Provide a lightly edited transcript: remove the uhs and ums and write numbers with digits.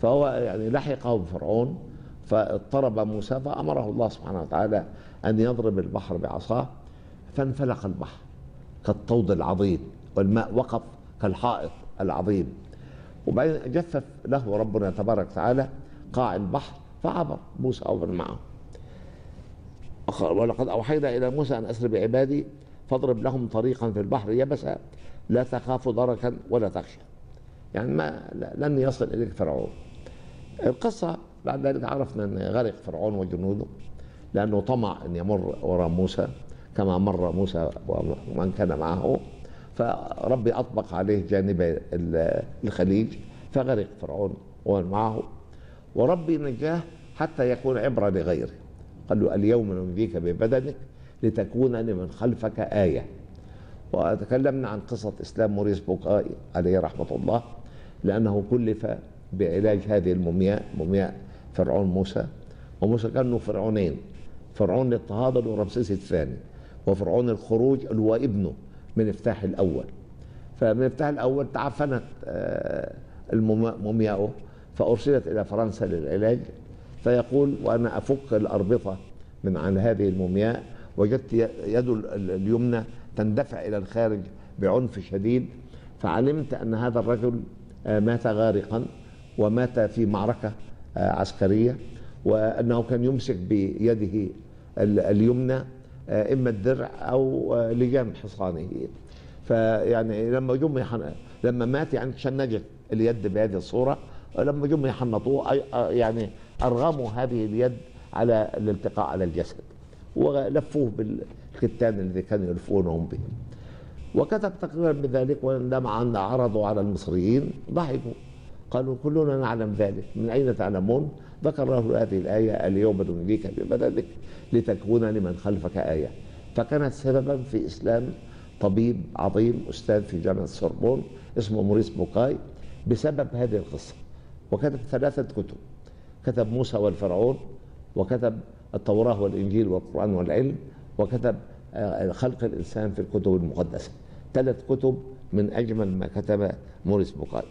فهو يعني لحقه فرعون فاضطرب موسى، فأمره الله سبحانه وتعالى أن يضرب البحر بعصاه، فانفلق البحر كالطود العظيم، والماء وقف كالحائط العظيم. وبعدين جفف له ربنا تبارك وتعالى قاع البحر فعبر موسى ومن معه. ولقد أوحينا إلى موسى أن أسر بعبادي فاضرب لهم طريقا في البحر يبسا لا تخاف دركا ولا تخشى. يعني لن يصل إليك فرعون. القصة بعد ذلك عرفنا أن غرق فرعون وجنوده لأنه طمع أن يمر وراء موسى كما مر موسى ومن كان معه، فربي أطبق عليه جانب الخليج فغرق فرعون ومن معه، وربي نجاه حتى يكون عبرة لغيره. قال له اليوم ننجيك ببدنك لتكون لمن خلفك آية. وتكلمنا عن قصة إسلام موريس بوكاي عليه رحمة الله، لأنه كلف بعلاج هذه المومياء، مومياء فرعون موسى. وموسى كانوا فرعونين، فرعون الاضطهاد اللي هو رمسيس الثاني، وفرعون الخروج اللي هو ابنه من مفتاح الأول. فمن مفتاح الأول تعفنت مومياؤه فأرسلت إلى فرنسا للعلاج. فيقول وأنا أفك الأربطة من عن هذه المومياء وجدت يده اليمنى تندفع إلى الخارج بعنف شديد، فعلمت أن هذا الرجل مات غارقا ومات في معركة عسكرية، وأنه كان يمسك بيده اليمنى إما الدرع أو لجام حصانه. فيعني لما مات يعني شنجت اليد بهذه الصورة، ولما جم يحنطوه يعني أرغموا هذه اليد على الالتقاء على الجسد ولفوه بالختان الذي كانوا يلفونهم به. وكتب تقريبا بذلك، وعندما عرضوا على المصريين ضحكوا قالوا كلنا نعلم ذلك، من أين تعلمون؟ ذكر له هذه الآية اليوم ننجيك ببدنك لتكون لمن خلفك آية. فكانت سببا في إسلام طبيب عظيم أستاذ في جامعة السوربون اسمه موريس بوكاي بسبب هذه القصة. وكتب 3 كتب، كتب موسى والفرعون، وكتب التوراة والإنجيل والقرآن والعلم، وكتب خلق الإنسان في الكتب المقدسة. 3 كتب من أجمل ما كتب موريس بوكاي.